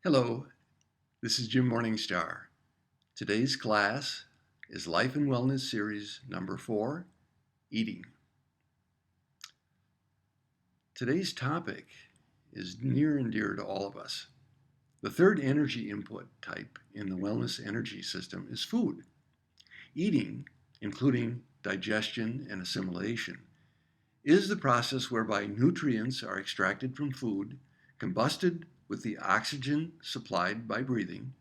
Hello, this is Jim Morningstar. Today's class is Life and Wellness Series number 4, Eating. Today's topic is near and dear to all of us. The third energy input type in the wellness energy system is food. Eating, including digestion and assimilation, is the process whereby nutrients are extracted from food, combusted with the oxygen supplied by breathing,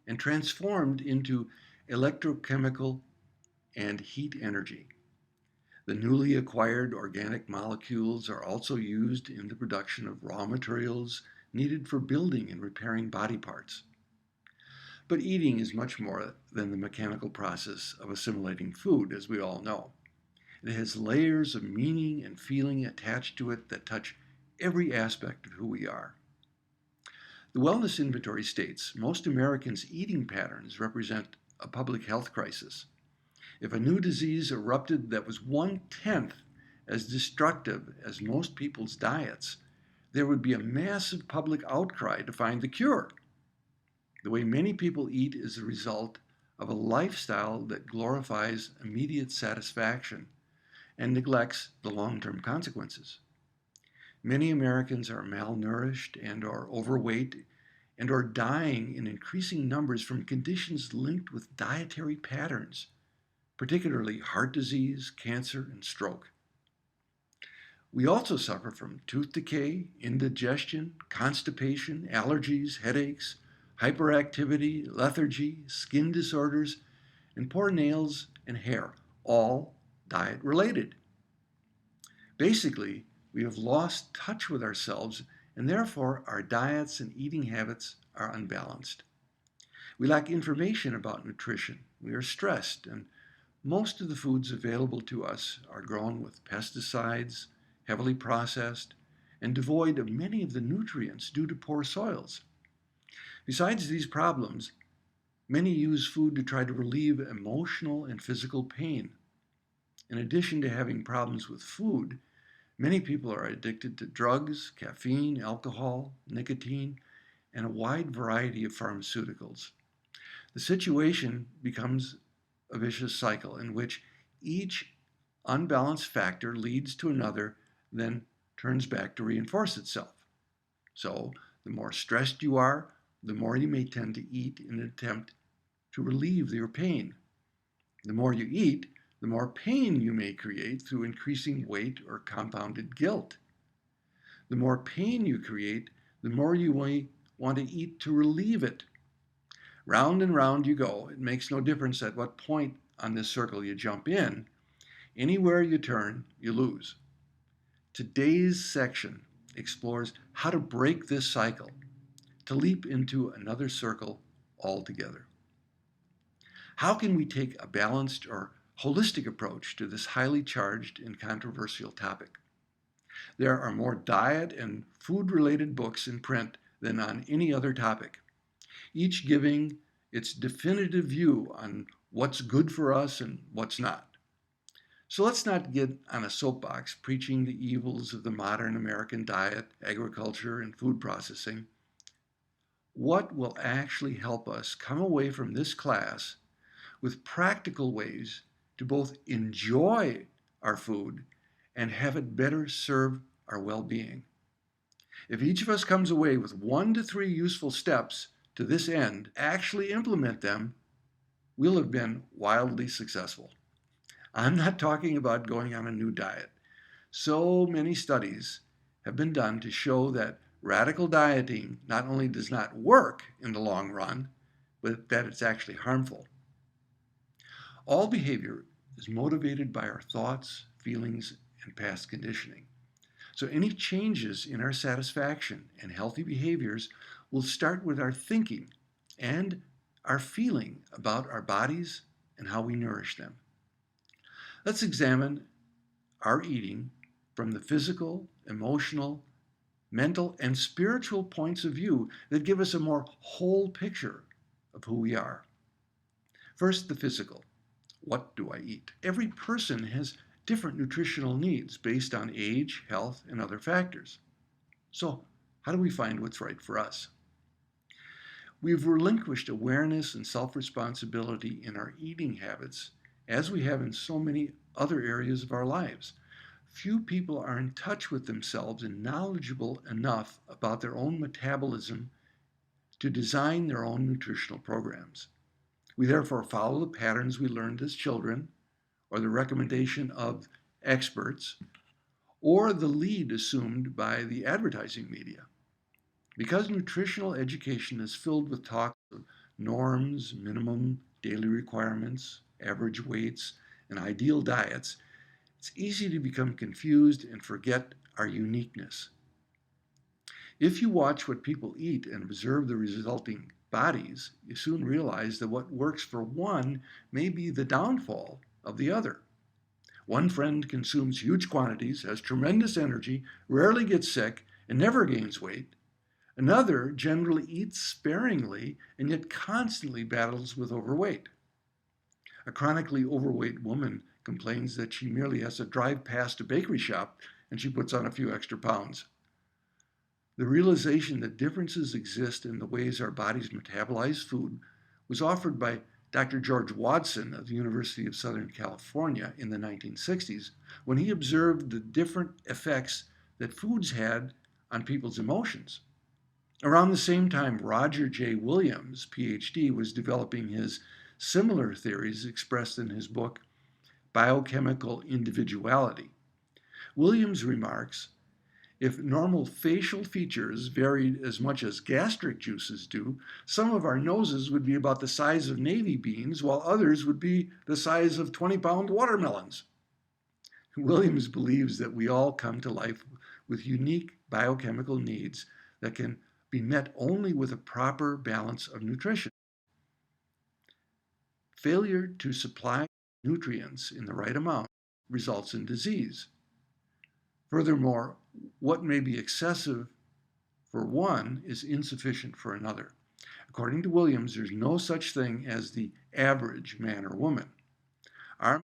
and transformed into electrochemical and heat energy. The newly acquired organic molecules are also used in the production of raw materials needed for building and repairing body parts. But eating is much more than the mechanical process of assimilating food, as we all know. It has layers of meaning and feeling attached to it that touch every aspect of who we are. The Wellness Inventory states most Americans' eating patterns represent a public health crisis. If a new disease erupted that was 1/10 as destructive as most people's diets, there would be a massive public outcry to find the cure. The way many people eat is the result of a lifestyle that glorifies immediate satisfaction and neglects the long-term consequences. Many Americans are malnourished and are overweight and are dying in increasing numbers from conditions linked with dietary patterns, particularly heart disease, cancer, and stroke. We also suffer from tooth decay, indigestion, constipation, allergies, headaches, hyperactivity, lethargy, skin disorders, and poor nails and hair, all diet-related. Basically, we have lost touch with ourselves, and therefore our diets and eating habits are unbalanced. We lack information about nutrition. We are stressed, and most of the foods available to us are grown with pesticides, heavily processed, and devoid of many of the nutrients due to poor soils. Besides these problems, many use food to try to relieve emotional and physical pain. In addition to having problems with food, many people are addicted to drugs, caffeine, alcohol, nicotine, and a wide variety of pharmaceuticals. The situation becomes a vicious cycle in which each unbalanced factor leads to another, then turns back to reinforce itself. So, the more stressed you are, the more you may tend to eat in an attempt to relieve your pain. The more you eat, the more pain you may create through increasing weight or compounded guilt. The more pain you create, the more you may want to eat to relieve it. Round and round you go. It makes no difference at what point on this circle you jump in. Anywhere you turn, you lose. Today's section explores how to break this cycle, to leap into another circle altogether. How can we take a balanced or holistic approach to this highly charged and controversial topic? There are more diet and food-related books in print than on any other topic, each giving its definitive view on what's good for us and what's not. So let's not get on a soapbox preaching the evils of the modern American diet, agriculture, and food processing. What will actually help us come away from this class with practical ways to both enjoy our food and have it better serve our well-being? If each of us comes away with 1 to 3 useful steps to this end, actually implement them, we'll have been wildly successful. I'm not talking about going on a new diet. So many studies have been done to show that radical dieting not only does not work in the long run, but that it's actually harmful. All behavior is motivated by our thoughts, feelings, and past conditioning. So any changes in our satisfaction and healthy behaviors will start with our thinking and our feeling about our bodies and how we nourish them. Let's examine our eating from the physical, emotional, mental, and spiritual points of view that give us a more whole picture of who we are. First, the physical. What do I eat? Every person has different nutritional needs based on age, health, and other factors. So, how do we find what's right for us? We've relinquished awareness and self-responsibility in our eating habits, as we have in so many other areas of our lives. Few people are in touch with themselves and knowledgeable enough about their own metabolism to design their own nutritional programs. We therefore follow the patterns we learned as children, or the recommendation of experts, or the lead assumed by the advertising media. Because nutritional education is filled with talk of norms, minimum daily requirements, average weights, and ideal diets, it's easy to become confused and forget our uniqueness. If you watch what people eat and observe the resulting bodies, you soon realize that what works for one may be the downfall of the other. One friend consumes huge quantities, has tremendous energy, rarely gets sick, and never gains weight. Another generally eats sparingly and yet constantly battles with overweight. A chronically overweight woman complains that she merely has to drive past a bakery shop and she puts on a few extra pounds. The realization that differences exist in the ways our bodies metabolize food was offered by Dr. George Watson of the University of Southern California in the 1960s when he observed the different effects that foods had on people's emotions. Around the same time, Roger J. Williams, PhD, was developing his similar theories expressed in his book, Biochemical Individuality. Williams remarks, if normal facial features varied as much as gastric juices do, some of our noses would be about the size of navy beans, while others would be the size of 20-pound watermelons. Williams believes that we all come to life with unique biochemical needs that can be met only with a proper balance of nutrition. Failure to supply nutrients in the right amount results in disease. Furthermore, what may be excessive for one is insufficient for another. According to Williams, there's no such thing as the average man or woman. Our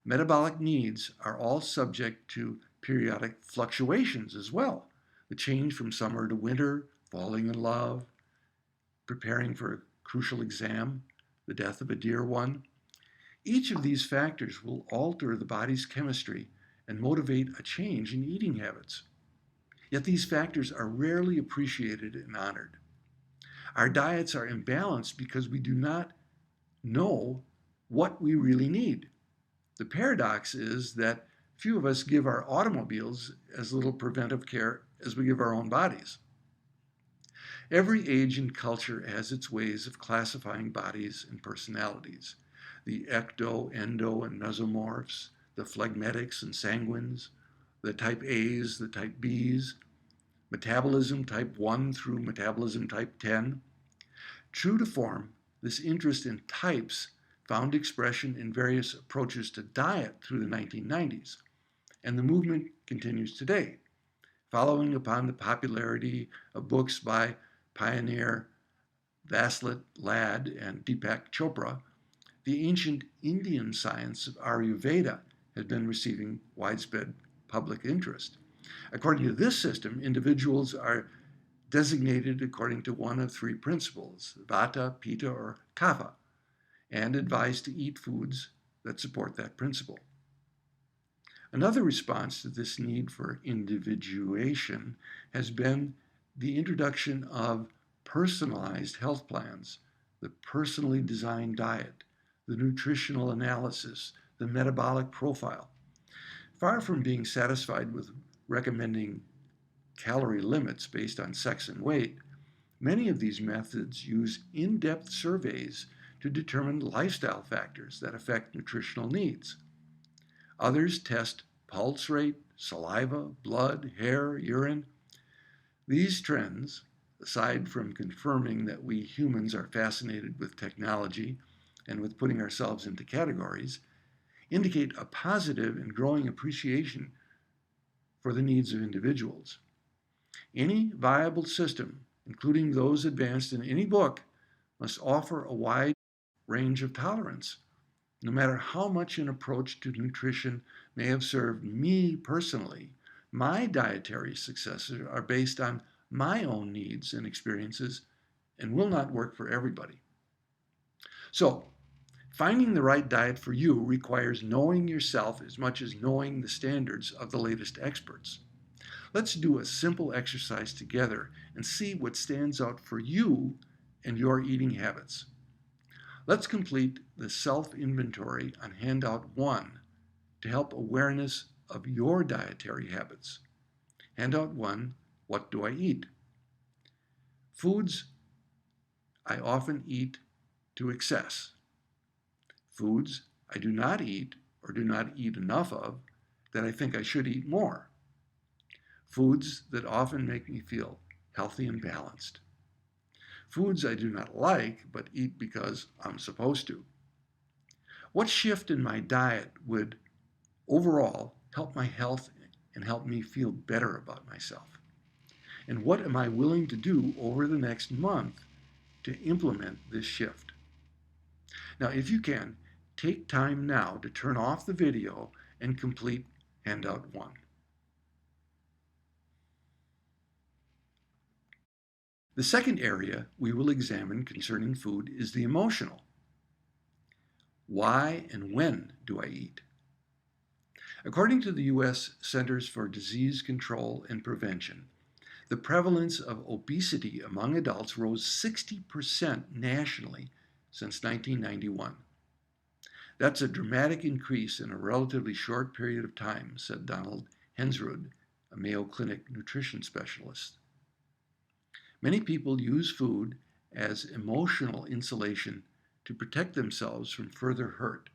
metabolic needs are all subject to periodic fluctuations as well. The change from summer to winter, falling in love, preparing for a crucial exam, the death of a dear one. Each of these factors will alter the body's chemistry and motivate a change in eating habits. Yet these factors are rarely appreciated and honored. Our diets are imbalanced because we do not know what we really need. The paradox is that few of us give our automobiles as little preventive care as we give our own bodies. Every age and culture has its ways of classifying bodies and personalities. The ecto, endo, and mesomorphs, the phlegmatics and sanguines, the type A's, the type B's, metabolism type 1 through metabolism type 10. True to form, this interest in types found expression in various approaches to diet through the 1990s, and the movement continues today, following upon the popularity of books by pioneer Vasant Lad and Deepak Chopra. The ancient Indian science of Ayurveda has been receiving widespread public interest. According to this system, individuals are designated according to one of three principles, Vata, Pitta, or Kapha, and advised to eat foods that support that principle. Another response to this need for individuation has been the introduction of personalized health plans, the personally designed diet, the nutritional analysis, the metabolic profile. Far from being satisfied with recommending calorie limits based on sex and weight, many of these methods use in-depth surveys to determine lifestyle factors that affect nutritional needs. Others test pulse rate, saliva, blood, hair, urine. These trends, aside from confirming that we humans are fascinated with technology and with putting ourselves into categories, indicate a positive and growing appreciation for the needs of individuals. Any viable system, including those advanced in any book, must offer a wide range of tolerance. No matter how much an approach to nutrition may have served me personally, my dietary successes are based on my own needs and experiences and will not work for everybody. So, finding the right diet for you requires knowing yourself as much as knowing the standards of the latest experts. Let's do a simple exercise together and see what stands out for you and your eating habits. Let's complete the self-inventory on handout 1 to help awareness of your dietary habits. Handout 1, what do I eat? Foods I often eat to excess. Foods I do not eat or do not eat enough of that I think I should eat more. Foods that often make me feel healthy and balanced. Foods I do not like but eat because I'm supposed to. What shift in my diet would overall help my health and help me feel better about myself? And what am I willing to do over the next month to implement this shift? Now, if you can, take time now to turn off the video and complete handout 1. The second area we will examine concerning food is the emotional. Why and when do I eat? According to the U.S. Centers for Disease Control and Prevention, the prevalence of obesity among adults rose 60% nationally since 1991. That's a dramatic increase in a relatively short period of time, said Donald Hensrud, a Mayo Clinic nutrition specialist. Many people use food as emotional insulation to protect themselves from further hurt,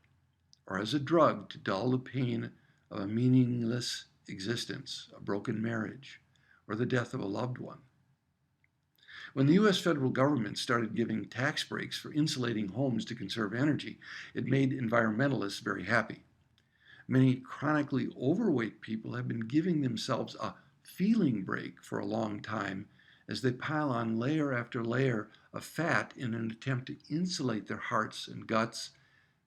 or as a drug to dull the pain of a meaningless existence, a broken marriage, or the death of a loved one. When the U.S. federal government started giving tax breaks for insulating homes to conserve energy, it made environmentalists very happy. Many chronically overweight people have been giving themselves a feeling break for a long time as they pile on layer after layer of fat in an attempt to insulate their hearts and guts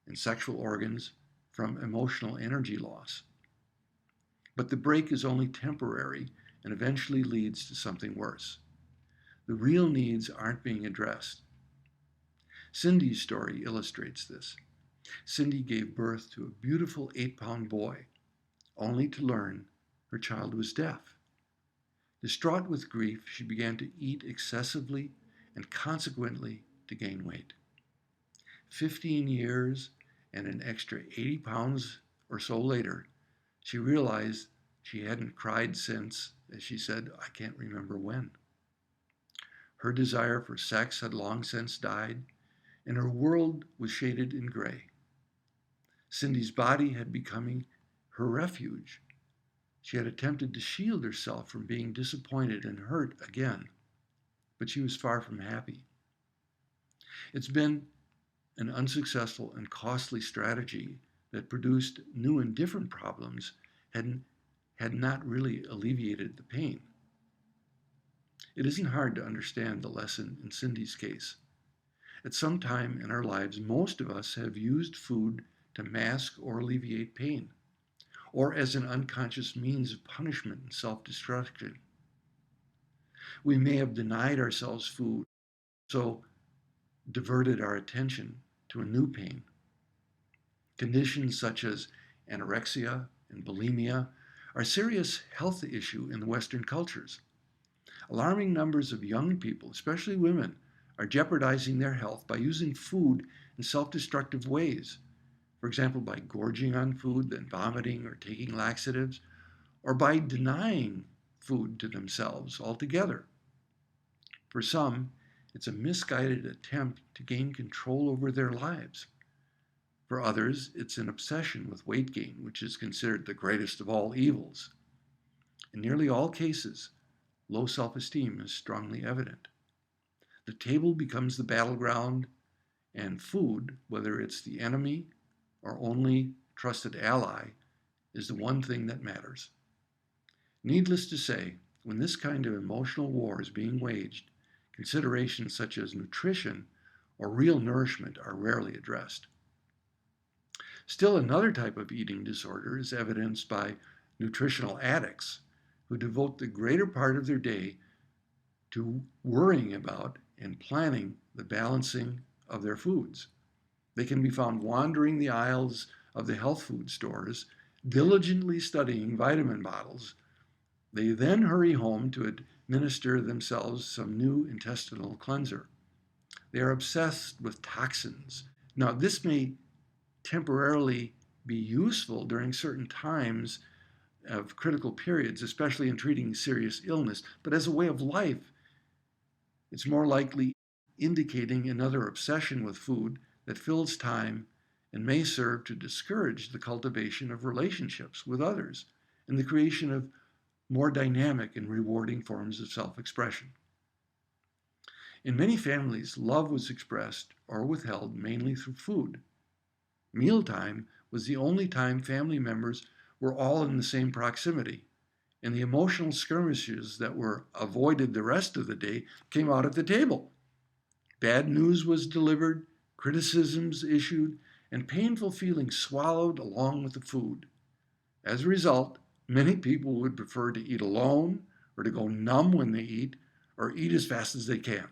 and sexual organs from emotional energy loss. But the break is only temporary and eventually leads to something worse. The real needs aren't being addressed. Cindy's story illustrates this. Cindy gave birth to a beautiful 8-pound boy, only to learn her child was deaf. Distraught with grief, she began to eat excessively and consequently to gain weight. 15 years and an extra 80 pounds or so later, she realized she hadn't cried since, as she said, I can't remember when. Her desire for sex had long since died, and her world was shaded in gray. Cindy's body had become her refuge. She had attempted to shield herself from being disappointed and hurt again, but she was far from happy. It's been an unsuccessful and costly strategy that produced new and different problems had not really alleviated the pain. It isn't hard to understand the lesson in Cindy's case. At some time in our lives, most of us have used food to mask or alleviate pain, or as an unconscious means of punishment and self-destruction. We may have denied ourselves food, so diverted our attention to a new pain. Conditions such as anorexia and bulimia are a serious health issue in the Western cultures. Alarming numbers of young people, especially women, are jeopardizing their health by using food in self-destructive ways. For example, by gorging on food, then vomiting or taking laxatives, or by denying food to themselves altogether. For some, it's a misguided attempt to gain control over their lives. For others, it's an obsession with weight gain, which is considered the greatest of all evils. In nearly all cases, low self-esteem is strongly evident. The table becomes the battleground, and food, whether it's the enemy or only trusted ally, is the one thing that matters. Needless to say, when this kind of emotional war is being waged, considerations such as nutrition or real nourishment are rarely addressed. Still, another type of eating disorder is evidenced by nutritional addicts who devote the greater part of their day to worrying about and planning the balancing of their foods. They can be found wandering the aisles of the health food stores, diligently studying vitamin bottles. They then hurry home to administer themselves some new intestinal cleanser. They are obsessed with toxins. Now, this may temporarily be useful during certain times of critical periods, especially in treating serious illness, but as a way of life, it's more likely indicating another obsession with food that fills time and may serve to discourage the cultivation of relationships with others and the creation of more dynamic and rewarding forms of self-expression. In many families, love was expressed or withheld mainly through food. Mealtime was the only time family members were all in the same proximity, and the emotional skirmishes that were avoided the rest of the day came out at the table. Bad news was delivered, criticisms issued, and painful feelings swallowed along with the food. As a result, many people would prefer to eat alone or to go numb when they eat or eat as fast as they can.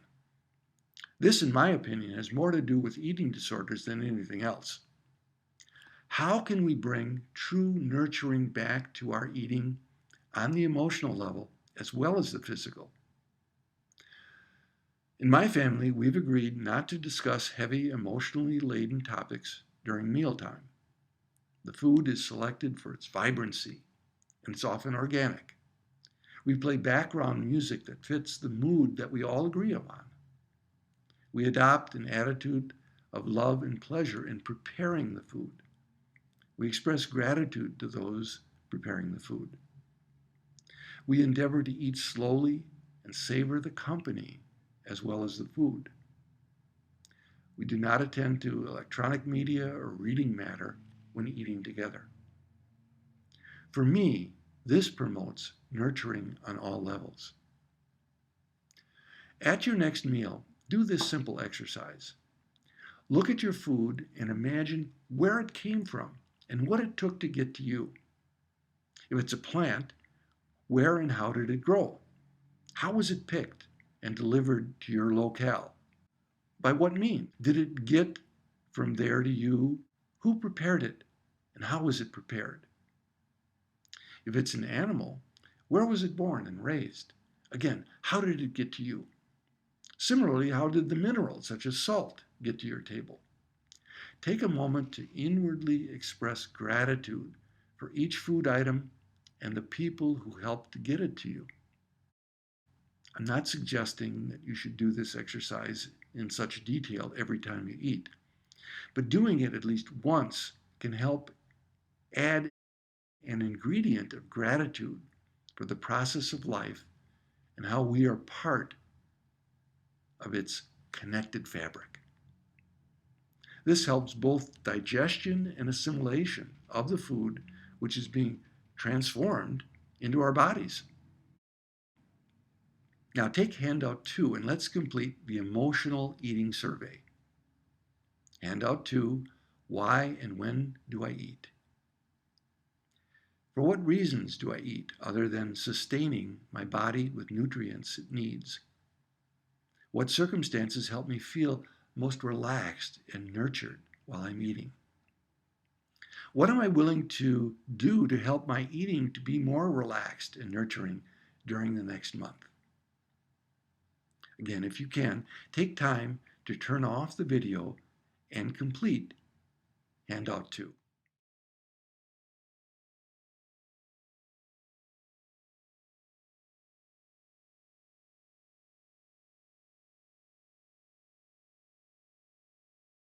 This, in my opinion, has more to do with eating disorders than anything else. How can we bring true nurturing back to our eating on the emotional level as well as the physical? In my family, we've agreed not to discuss heavy, emotionally laden topics during mealtime. The food is selected for its vibrancy, and it's often organic. We play background music that fits the mood that we all agree upon. We adopt an attitude of love and pleasure in preparing the food. We express gratitude to those preparing the food. We endeavor to eat slowly and savor the company as well as the food. We do not attend to electronic media or reading matter when eating together. For me, this promotes nurturing on all levels. At your next meal, do this simple exercise. Look at your food and imagine where it came from and what it took to get to you. If it's a plant, where and how did it grow? How was it picked and delivered to your locale? By what means? Did it get from there to you? Who prepared it? And how was it prepared? If it's an animal, where was it born and raised? Again, how did it get to you? Similarly, how did the minerals, such as salt, get to your table? Take a moment to inwardly express gratitude for each food item and the people who helped to get it to you. I'm not suggesting that you should do this exercise in such detail every time you eat, but doing it at least once can help add an ingredient of gratitude for the process of life and how we are part of its connected fabric. This helps both digestion and assimilation of the food which is being transformed into our bodies. Now take handout 2 and let's complete the emotional eating survey. Handout 2, why and when do I eat? For what reasons do I eat other than sustaining my body with nutrients it needs? What circumstances help me feel most relaxed and nurtured while I'm eating? What am I willing to do to help my eating to be more relaxed and nurturing during the next month? Again, if you can, take time to turn off the video and complete handout 2.